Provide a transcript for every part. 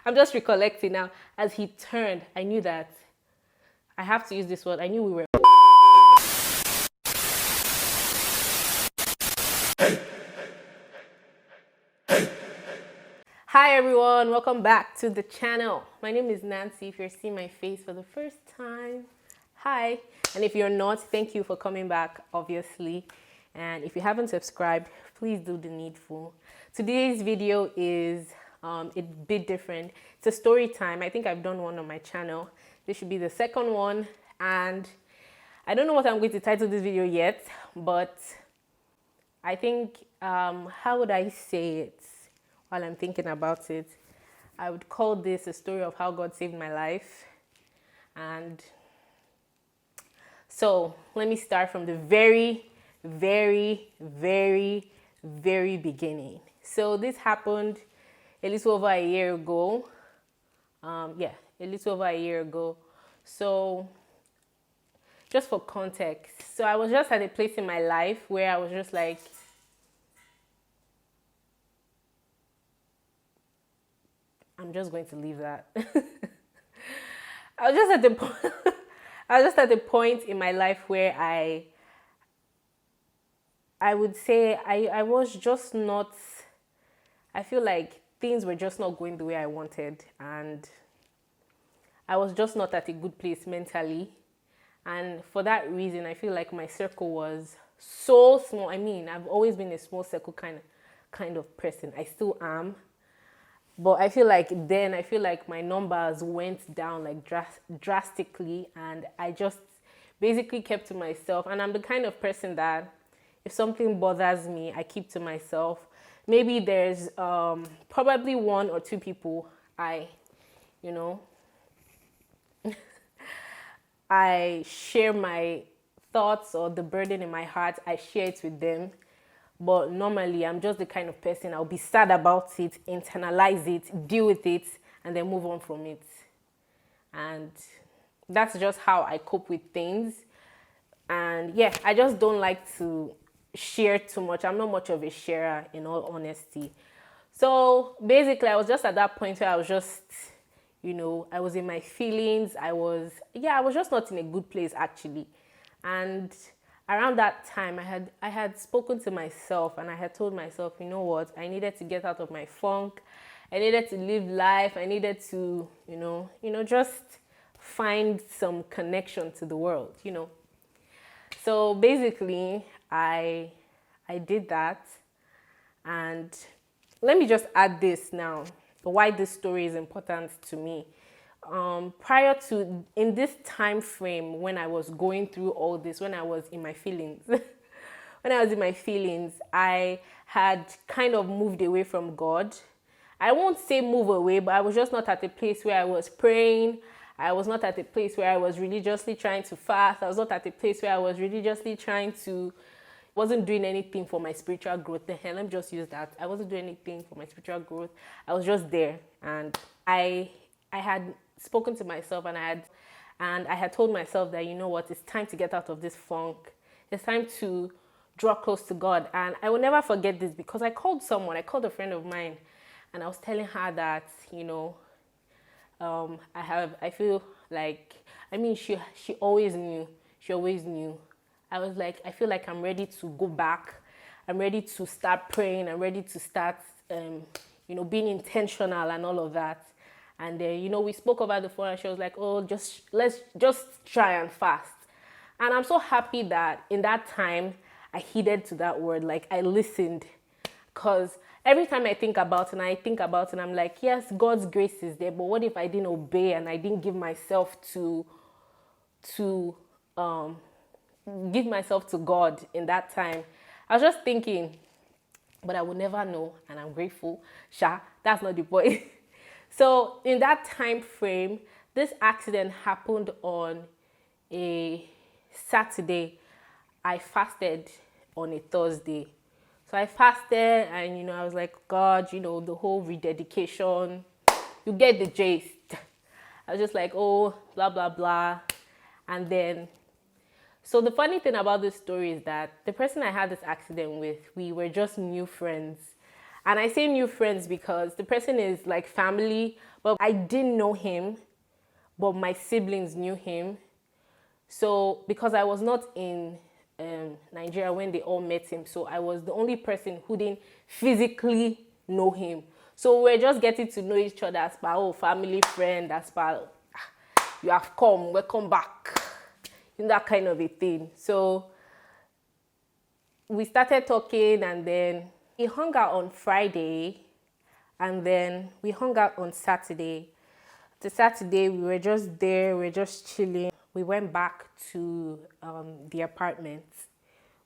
I'm just recollecting now. As he turned, I knew that I have to use this word. I knew we were. Hi everyone, welcome back to the channel. My name is Nancy. If you're seeing my face for the first time, hi. And if you're not, thank you for coming back, obviously. And if you haven't subscribed, please do the needful. Today's video is a bit different. It's a story time. I think I've done one on my channel. This should be the second one. And I don't know what I'm going to title this video yet, but I think, how would I say it while I'm thinking about it? I would call this a story of how God saved my life. And so let me start from the very beginning. So this happened a little over a year ago. A little over a year ago. So just for context, so I was just at a place in my life where I was just like, I'm just going to leave that. I was just at the point. I was just at the point in my life where I would say I was just not. I feel like things were just not going the way I wanted, and I was just not at a good place mentally. And for that reason, I feel like my circle was so small. I mean, I've always been a small circle kind of person. I still am. But I feel like my numbers went down like drastically, and I just basically kept to myself. And I'm the kind of person that if something bothers me, I keep to myself. Maybe there's probably one or two people I share my thoughts or the burden in my heart, I share it with them. But normally, I'm just the kind of person, I'll be sad about it, internalize it, deal with it, and then move on from it. And that's just how I cope with things. And yeah, I just don't like to share too much. I'm not much of a sharer, in all honesty. So basically, I was just at that point where I was just, I was in my feelings. I was just not in a good place, actually. And around that time, I had spoken to myself, and I had told myself, you know what, I needed to get out of my funk. I needed to live life. I needed to, just find some connection to the world, So basically, I did that. And let me just add this now, why this story is important to me. Prior to, in this time frame when I was going through all this, when I was in my feelings, I had kind of moved away from God. I won't say move away, but I was just not at a place where I was praying. I was not at a place where I was religiously trying to fast. I was not at a place where I was religiously wasn't doing anything for my spiritual growth. Let me just use that. I wasn't doing anything for my spiritual growth. I was just there, and I had spoken to myself, and I had told myself that, you know what, it's time to get out of this funk. It's time to draw close to God. And I will never forget this, because I called a friend of mine, and I was telling her that, I feel like, she always knew. I was like, I feel like I'm ready to go back. I'm ready to start praying. I'm ready to start, being intentional and all of that. And we spoke over the phone, and she was like, oh, let's just try and fast. And I'm so happy that in that time, I heeded to that word. Like, I listened. Because every time I think about it, I'm like, yes, God's grace is there. But what if I didn't obey and I didn't give myself to God in that time? I was just thinking, but I will never know, and I'm grateful. That's not the point. So in that time frame, this accident happened on a Saturday. I fasted on a Thursday. So I fasted, and I was like, God, the whole rededication, you get the gist. I was just like, oh, blah, blah, blah. And then, so the funny thing about this story is that the person I had this accident with, we were just new friends. And I say new friends because the person is like family, but I didn't know him, but my siblings knew him. So because I was not in Nigeria when they all met him, so I was the only person who didn't physically know him. So we're just getting to know each other as per family friend, as per you have come, welcome back, in that kind of a thing. So we started talking, and then we hung out on Friday, and then we hung out on Saturday. The Saturday we were just there, we were just chilling. We went back to the apartment.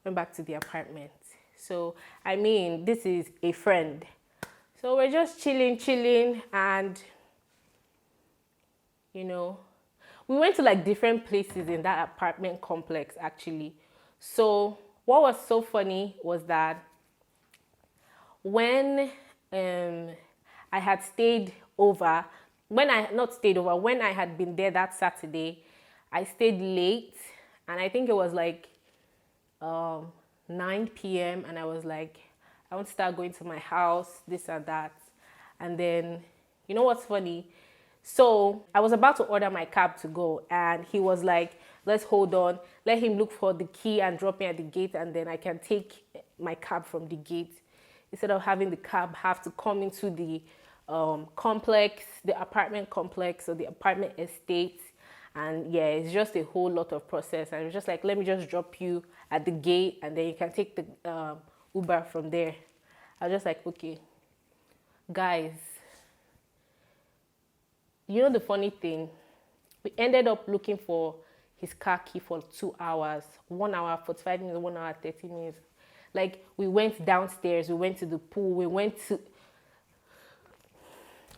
Went back to the apartment. So I mean, this is a friend. So we're just chilling, and you know, we went to like different places in that apartment complex actually. So what was so funny was that when I had stayed over, when I not stayed over, when I had been there that Saturday, I stayed late, and I think it was like 9 p.m. and I was like, I want to start going to my house, this and that. And then, you know what's funny? So I was about to order my cab to go, and he was like, let's hold on, let him look for the key and drop me at the gate, and then I can take my cab from the gate, instead of having the cab have to come into the complex, the apartment complex or the apartment estate. And yeah, it's just a whole lot of process. And it was just like, let me just drop you at the gate, and then you can take the Uber from there. I was just like, okay, guys, you know the funny thing? We ended up looking for his car key for 2 hours, 1 hour, 45 minutes, 1 hour, 30 minutes. Like, we went downstairs, we went to the pool,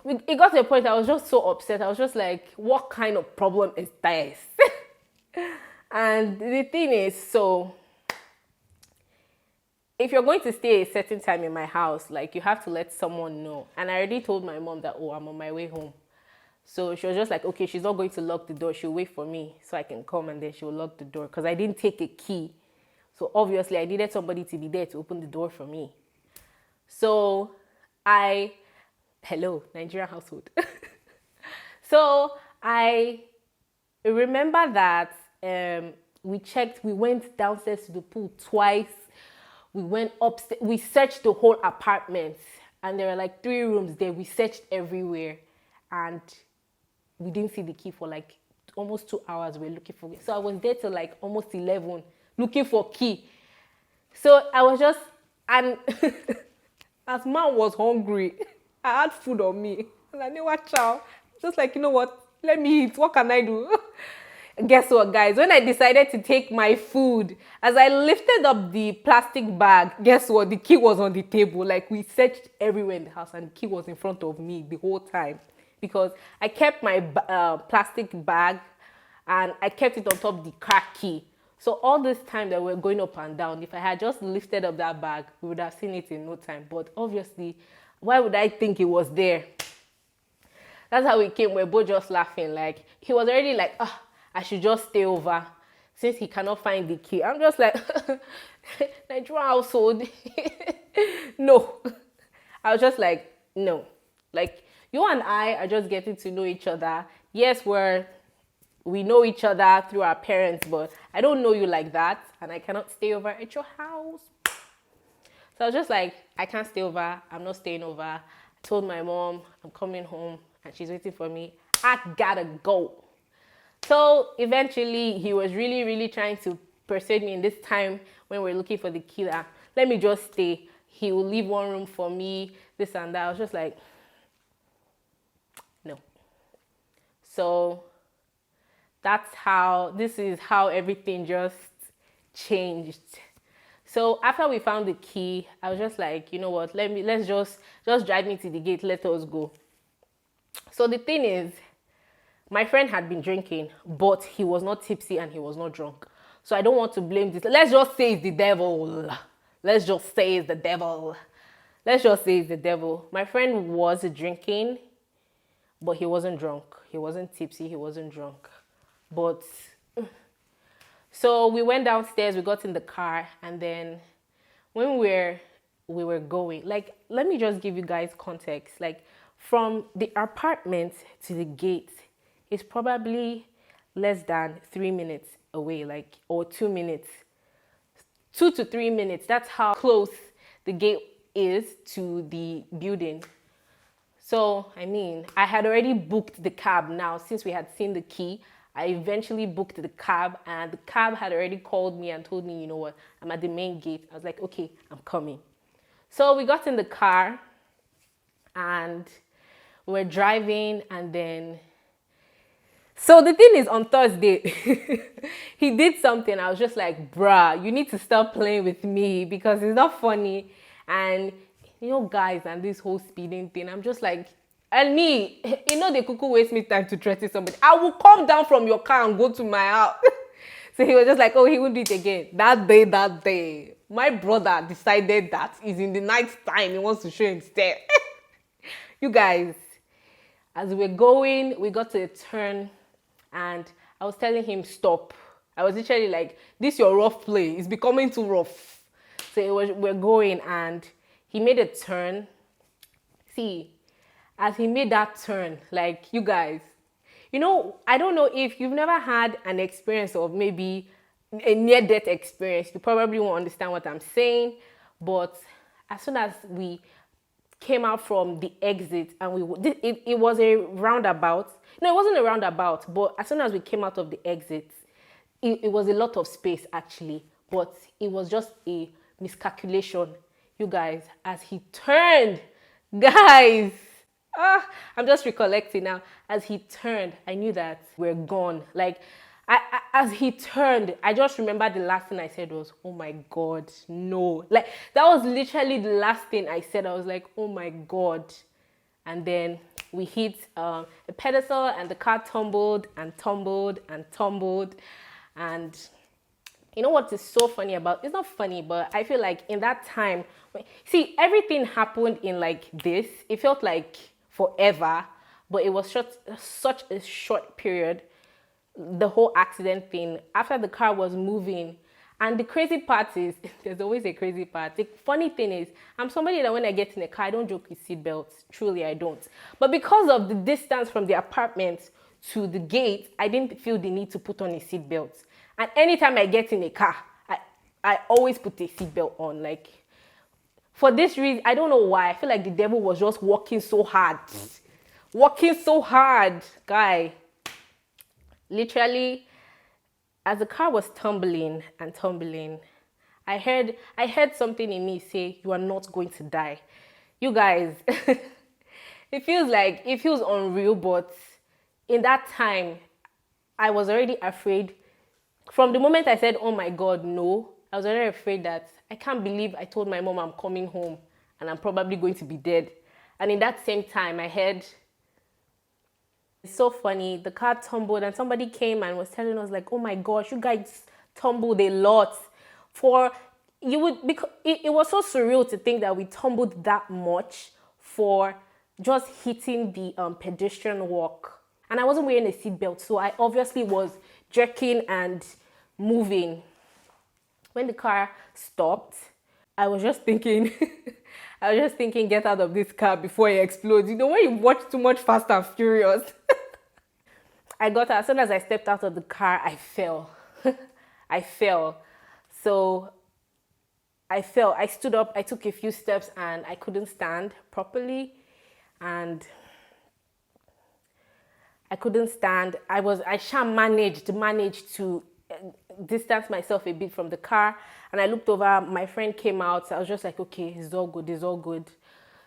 it got to a point I was just so upset. I was just like, what kind of problem is this? And the thing is, so if you're going to stay a certain time in my house, like, you have to let someone know. And I already told my mom that, I'm on my way home. So she was just like, okay, she's not going to lock the door. She'll wait for me so I can come, and then she'll lock the door, because I didn't take a key. So obviously I needed somebody to be there to open the door for me. So hello, Nigerian household. So I remember that we went downstairs to the pool twice. We went upstairs, we searched the whole apartment, and there were like 3 rooms there. We searched everywhere, and we didn't see the key for like almost 2 hours. We were looking for it. So I was there till like almost 11 looking for key. So I was just, and as mom was hungry, I had food on me, and I knew what chow. Just like, you know what? Let me eat. What can I do? Guess what, guys? When I decided to take my food, as I lifted up the plastic bag, guess what? The key was on the table. Like, we searched everywhere in the house, and the key was in front of me the whole time, because I kept my plastic bag, and I kept it on top of the crack key. So all this time that we're going up and down, if I had just lifted up that bag, we would have seen it in no time. But obviously, why would I think it was there? That's how we came. We're both just laughing. Like, he was already like, I should just stay over since he cannot find the key. I'm just like, Nigerian household. No. I was just like, no. Like, you and I are just getting to know each other. Yes, we know each other through our parents, but I don't know you like that, and I cannot stay over at your house. So I was just like, I can't stay over. I'm not staying over. I told my mom I'm coming home, and she's waiting for me. I gotta go. So eventually, he was really, really trying to persuade me in this time when we're looking for the killer. Let me just stay. He will leave one room for me, this and that. I was just like, no. So this is how everything just changed. So after we found the key, I was just like, you know what, let's just drive me to the gate, let us go. So the thing is, my friend had been drinking, but he was not tipsy and he was not drunk. So I don't want to blame this. Let's just say it's the devil. Let's just say it's the devil. Let's just say it's the devil. My friend was drinking, but he wasn't drunk. He wasn't tipsy, he wasn't drunk. But so we went downstairs, we got in the car, and then when we were we were going. Like, let me just give you guys context. Like, from the apartment to the gate is probably less than 3 minutes away, like, or 2 minutes. 2 to 3 minutes. That's how close the gate is to the building. So, I mean, I had already booked the cab now since we had seen the key. I eventually booked the cab, and the cab had already called me and told me, you know what, I'm at the main gate. I was like, okay, I'm coming. So we got in the car and we're driving, and then so the thing is, on Thursday, he did something. I was just like, bruh, you need to stop playing with me because it's not funny. And, you know, guys, and this whole speeding thing, I'm just like, and me, you know, they cuckoo waste me time to threaten somebody. I will come down from your car and go to my house. So he was just like, oh, he won't do it again. That day, my brother decided that it's in the night time. He wants to show instead. You guys, as we were going, we got to a turn. And I was telling him, stop. I was literally like, this your rough play. It's becoming too rough. So we're going, and he made a turn. See, as he made that turn, like, you guys, you know, I don't know if you've never had an experience of maybe a near-death experience. You probably won't understand what I'm saying. But as soon as we came out from the exit, and it was a roundabout. No, it wasn't a roundabout, but as soon as we came out of the exit, it was a lot of space actually, but it was just a miscalculation. You guys, as he turned, guys, I'm just recollecting now. As he turned, I knew that we're gone. Like, as he turned, I just remember the last thing I said was, oh my God, no. Like, that was literally the last thing I said. I was like, oh my God. And then we hit a pedestal, and the car tumbled and tumbled and tumbled. And you know what is so funny about, it's not funny, but I feel like in that time, see, everything happened in like this. It felt like forever, but it was such a short period. The whole accident thing, after the car was moving. And the crazy part is, there's always a crazy part. The funny thing is, I'm somebody that when I get in a car, I don't joke with seatbelts. Truly, I don't. But because of the distance from the apartment to the gate, I didn't feel the need to put on a seatbelt. And anytime I get in a car, I always put a seatbelt on. Like, for this reason, I don't know why. I feel like the devil was just working so hard. Working so hard, guy. Literally, as the car was tumbling and tumbling, I heard something in me say, you are not going to die. You guys, it feels unreal, but in that time, I was already afraid. From the moment I said, oh my God, no, I was already afraid that I can't believe I told my mom I'm coming home and I'm probably going to be dead. And in that same time, I heard, it's so funny, the car tumbled and somebody came and was telling us like, oh my gosh, you guys tumbled a lot. Because it was so surreal to think that we tumbled that much for just hitting the pedestrian walk. And I wasn't wearing a seatbelt, so I obviously was jerking and moving. When the car stopped, I was just thinking, get out of this car before it explodes. You know, when you watch too much Fast and Furious. I got out. As soon as I stepped out of the car, I fell. I fell. So I fell. I stood up. I took a few steps and I couldn't stand properly. And I couldn't stand. I managed to distance myself a bit from the car. And I looked over. My friend came out. So I was just like, okay, it's all good. It's all good.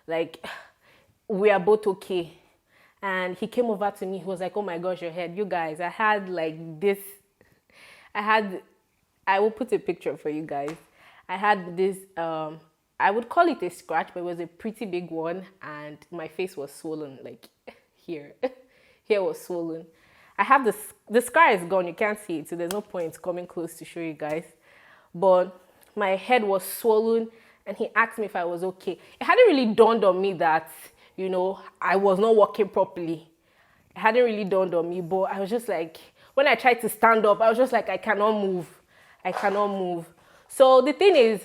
Like, we are both okay. And he came over to me. He was like, oh my gosh, your head. You guys, I had like this. I will put a picture for you guys. I had this, I would call it a scratch, but it was a pretty big one. And my face was swollen, like here. Here was swollen. I have this, the scar is gone. You can't see it, so there's no point coming close to show you guys. But my head was swollen, and he asked me if I was okay. It hadn't really dawned on me that, you know, I was not walking properly. It hadn't really dawned on me, but I was just like, when I tried to stand up, I was just like, I cannot move. I cannot move. So the thing is,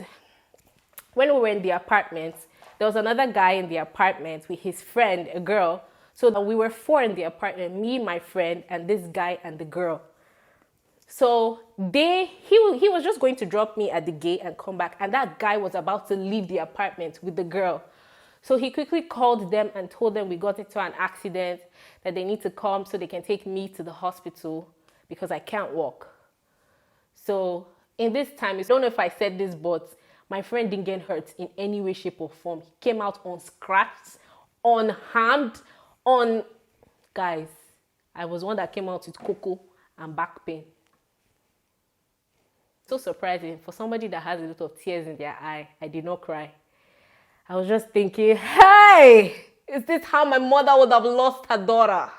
When we were in the apartment, there was another guy in the apartment with his friend, a girl. So we were four in the apartment, me, my friend, and this guy and the girl. So he was just going to drop me at the gate and come back, and that guy was about to leave the apartment with the girl. So he quickly called them and told them we got into an accident, that they need to come so they can take me to the hospital because I can't walk. So in this time, I don't know if I said this, but my friend didn't get hurt in any way, shape, or form. He came out unscratched, unharmed, on... Guys, I was one that came out with cocoa and back pain. So surprising. For somebody that has a lot of tears in their eye, I did not cry. I was just thinking, hey, is this how my mother would have lost her daughter?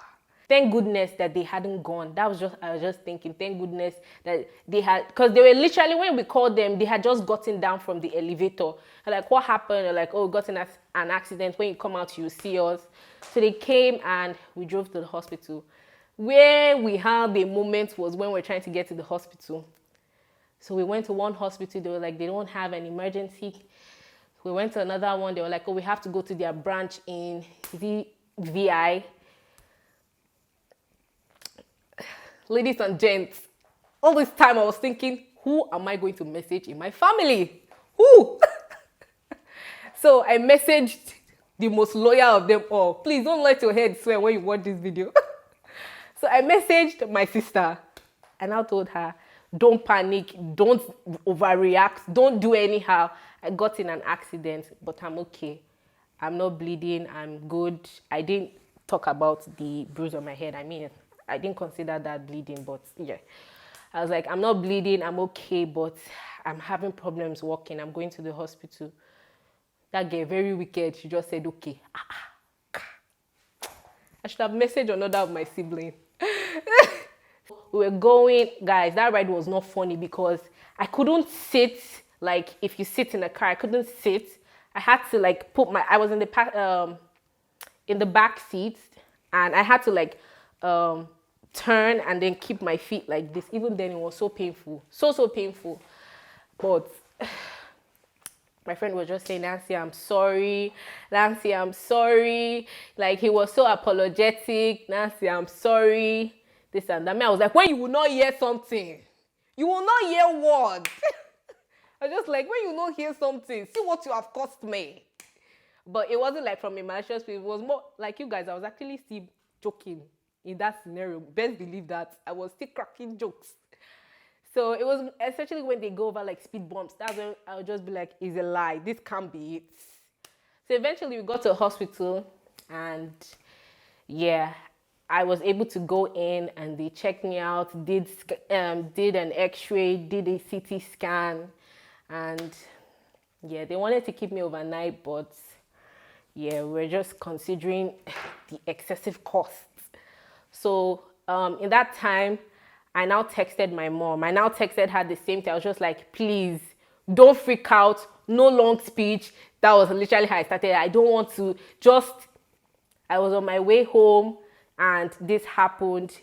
Thank goodness that they hadn't gone. I was just thinking, thank goodness that they had, because they were literally, when we called them, they had just gotten down from the elevator. And like, what happened? They're like, oh, got in an accident. When you come out, you see us. So they came and we drove to the hospital. Where we had the moment was when we were trying to get to the hospital. So we went to one hospital. They were like, they don't have an emergency. We went to another one. They were like, oh, we have to go to their branch in VI. Ladies and gents, all this time I was thinking, who am I going to message in my family? Who? So I messaged the most loyal of them all. Please don't let your head swell when you watch this video. So I messaged my sister and I told her, don't panic, don't overreact, don't do anyhow. I got in an accident, but I'm okay. I'm not bleeding, I'm good. I didn't talk about the bruise on my head. I mean, I didn't consider that bleeding, but yeah. I was like, I'm not bleeding, I'm okay, but I'm having problems walking. I'm going to the hospital. That girl, very wicked, she just said, okay. I should have messaged another of my siblings. We were going, guys, that ride was not funny because I couldn't sit, like if you sit in a car, I couldn't sit. I had to like I was in the back seat and I had to like turn and then keep my feet like this. Even then it was so painful, so painful. But my friend was just saying, Nancy, I'm sorry. Nancy, I'm sorry. Like he was so apologetic. Nancy, I'm sorry. This and that. I was like, when you will not hear something, you will not hear what? I was just like, when you not hear something, see what you have cost me. But it wasn't like from a malicious place. It was more like you guys. I was actually still joking in that scenario. Best believe that I was still cracking jokes. So it was essentially when they go over like speed bumps. That's when I would just be like, it's a lie. This can't be it. So eventually we got to a hospital and yeah, I was able to go in and they checked me out, did an x-ray, did a CT scan, and yeah, they wanted to keep me overnight, but yeah, we're just considering the excessive costs. So in that time, I now texted my mom. I now texted her the same thing. I was just like, please, don't freak out, no long speech. That was literally how I started. I don't want to I was on my way home, and this happened.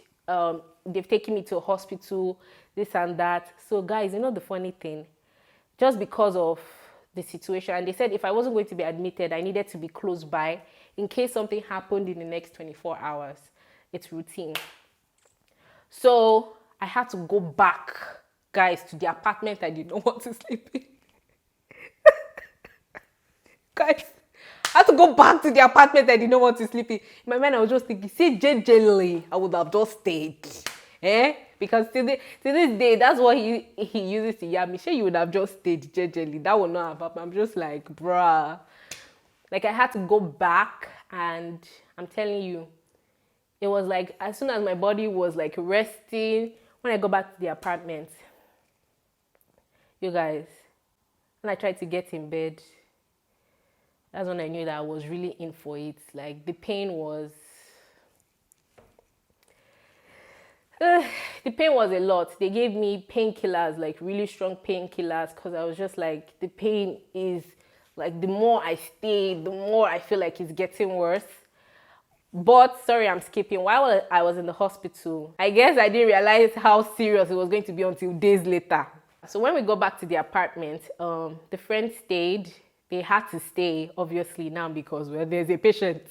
They've taken me to a hospital, this and that. So guys, you know the funny thing? Just because of the situation, and they said if I wasn't going to be admitted, I needed to be close by in case something happened in the next 24 hours. It's routine. So I had to go back, guys, to the apartment I did not want to sleep in. Guys, I had to go back to the apartment I did not want to sleep in. In my mind, I was just thinking, see, JJ, I would have just stayed. Because to this day, that's what he uses to yab me. Sure, you would have just stayed, JJ. That would not have happened. I'm just like, bruh. Like, I had to go back, and I'm telling you, it was like, as soon as my body was like resting, when I go back to the apartment, you guys, when I tried to get in bed, that's when I knew that I was really in for it. Like, the pain was a lot. They gave me painkillers, like really strong painkillers, because I was just like, the pain is like, the more I stay, the more I feel like it's getting worse. But sorry, I'm skipping. While I was in the hospital, I guess I didn't realize how serious it was going to be until days later. So when we go back to the apartment, the friend stayed. They had to stay, obviously, now because there's a patient.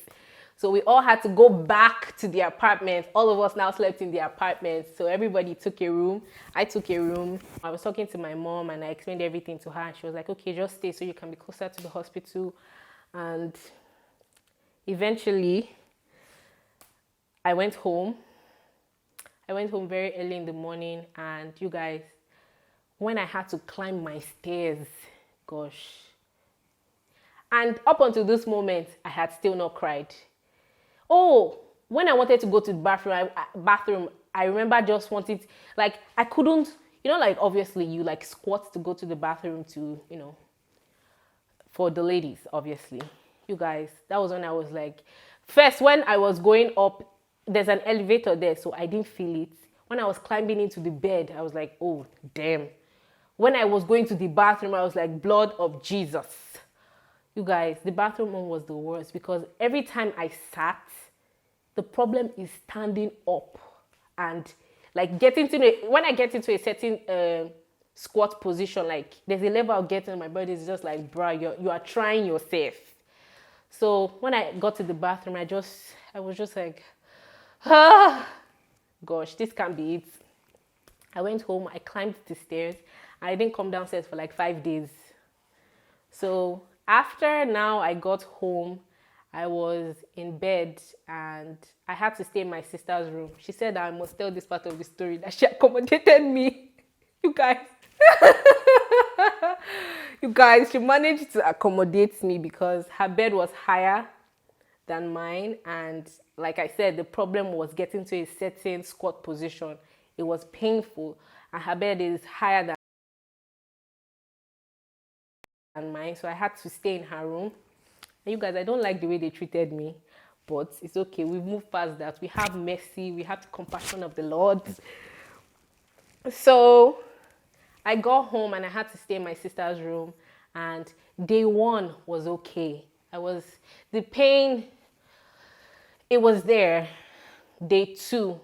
So we all had to go back to the apartment. All of us now slept in the apartment. So everybody took a room. I took a room. I was talking to my mom and I explained everything to her. And she was like, okay, just stay so you can be closer to the hospital. And eventually, I went home. I went home very early in the morning. And you guys, when I had to climb my stairs, gosh. And up until this moment, I had still not cried. Oh, when I wanted to go to the bathroom, I remember just wanted, like, I couldn't, like, obviously you like squat to go to the bathroom to, for the ladies, obviously. You guys, that was when I was like, first, when I was going up, there's an elevator there, so I didn't feel it. When I was climbing into the bed, I was like, oh, damn. When I was going to the bathroom, I was like, blood of Jesus. You guys, the bathroom one was the worst because every time I sat, the problem is standing up and like when I get into a certain squat position, like there's a level I'll get in my body is just like, bruh, you are trying yourself. So when I got to the bathroom, I was just like, gosh, this can't be it. I went home, I climbed the stairs. I didn't come downstairs for like 5 days. So after now I got home, I was in bed and I had to stay in my sister's room. She said I must tell this part of the story that she accommodated me. You guys. You guys, she managed to accommodate me because her bed was higher than mine. And like I said, the problem was getting to a certain squat position. It was painful. And her bed is higher than mine, so I had to stay in her room. And you guys, I don't like the way they treated me, but it's okay. We've moved past that. We have mercy. We have the compassion of the Lord. So I got home and I had to stay in my sister's room. And day one was okay. The pain, it was there. Day two,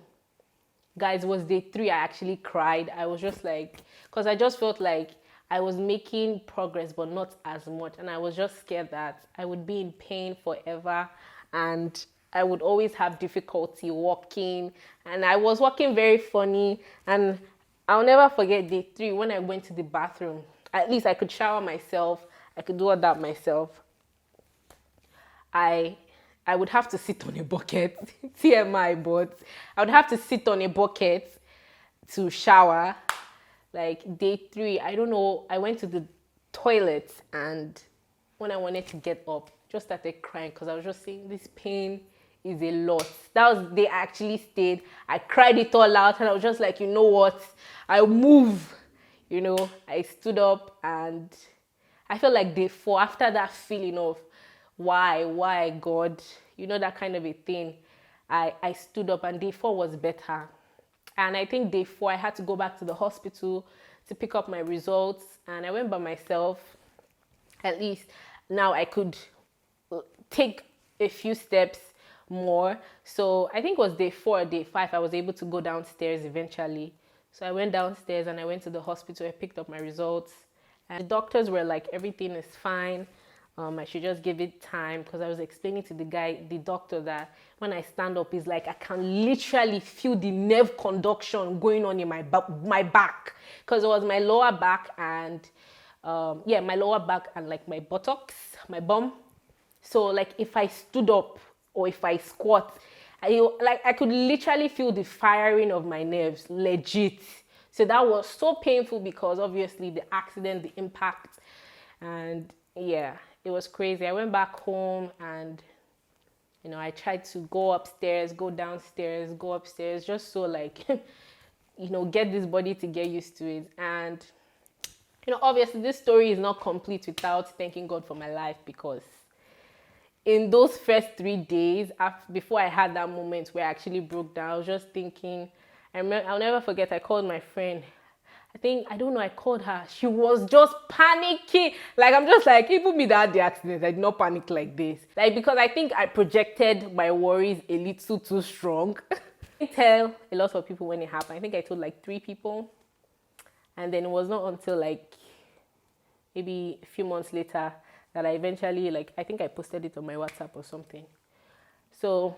guys, was day three. I actually cried. I was just like, because I just felt like I was making progress, but not as much. And I was just scared that I would be in pain forever. And I would always have difficulty walking. And I was walking very funny. And I'll never forget day three when I went to the bathroom. At least I could shower myself. I could do all that myself. I would have to sit on a bucket. TMI, but I would have to sit on a bucket to shower. Like day three, I don't know, I went to the toilet and when I wanted to get up, just started crying because I was just saying this pain is a lot. That was the day I actually stayed. I cried it all out and I was just like, you know what? I'll move. I stood up and I felt like day four, after that feeling of why God, that kind of a thing, I stood up and day four was better. And I think day four, I had to go back to the hospital to pick up my results. And I went by myself. At least now I could take a few steps more. So I think it was day four or day five, I was able to go downstairs eventually. So I went downstairs and I went to the hospital. I picked up my results. And the doctors were like, everything is fine. I should just give it time because I was explaining to the doctor that when I stand up, it's like I can literally feel the nerve conduction going on in my back because it was my lower back and my lower back and like my buttocks, my bum. So like if I stood up or if I squat, I could literally feel the firing of my nerves, legit. So that was so painful because obviously the accident, the impact, and yeah. It was crazy. I went back home and, I tried to go upstairs, go downstairs, go upstairs, just so like, get this body to get used to it. And, obviously this story is not complete without thanking God for my life because in those first 3 days, before I had that moment where I actually broke down, I was just thinking, I'll never forget, I called my friend. I called her. She was just panicking. Like, I'm just like, even me that had the accident, I did not panic like this. Like, because I think I projected my worries a little too strong. I didn't tell a lot of people when it happened. I think I told like 3 people. And then it was not until like maybe a few months later that I eventually, like, I think I posted it on my WhatsApp or something. So,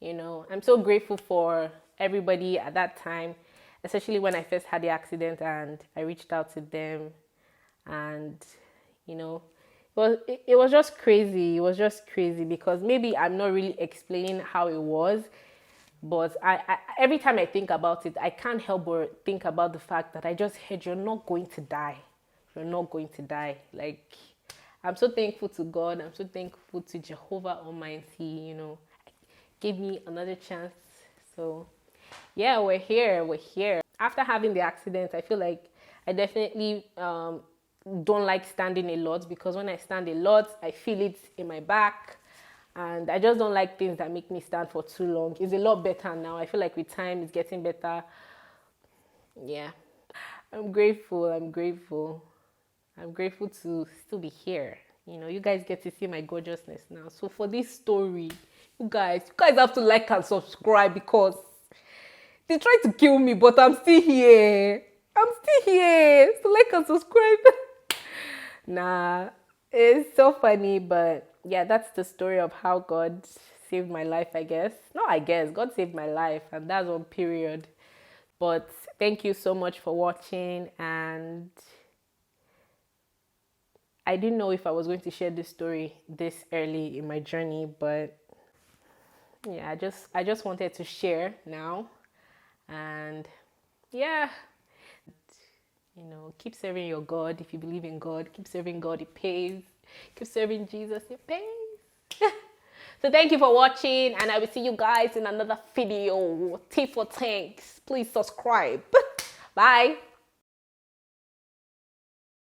I'm so grateful for everybody at that time, especially when I first had the accident and I reached out to them. And, it was just crazy. It was just crazy because maybe I'm not really explaining how it was. But I every time I think about it, I can't help but think about the fact that I just heard you're not going to die. You're not going to die. Like, I'm so thankful to God. I'm so thankful to Jehovah Almighty, gave me another chance. So, yeah, we're here. We're here. After having the accident, I feel like I definitely don't like standing a lot because when I stand a lot, I feel it in my back. And I just don't like things that make me stand for too long. It's a lot better now. I feel like with time, it's getting better. Yeah. I'm grateful. I'm grateful. I'm grateful to still be here. You guys get to see my gorgeousness now. So for this story, you guys have to like and subscribe because they tried to kill me, but I'm still here. I'm still here. So like and subscribe. Nah, it's so funny, but yeah, that's the story of how God saved my life, I guess. No, I guess God saved my life, and that's on period. But thank you so much for watching, and I didn't know if I was going to share this story this early in my journey, but yeah, I just wanted to share now. And yeah, keep serving your God. If you believe in God, keep serving God, it pays. Keep serving Jesus, it pays. So thank you for watching, and I will see you guys in another video. T for thanks. Please subscribe. Bye.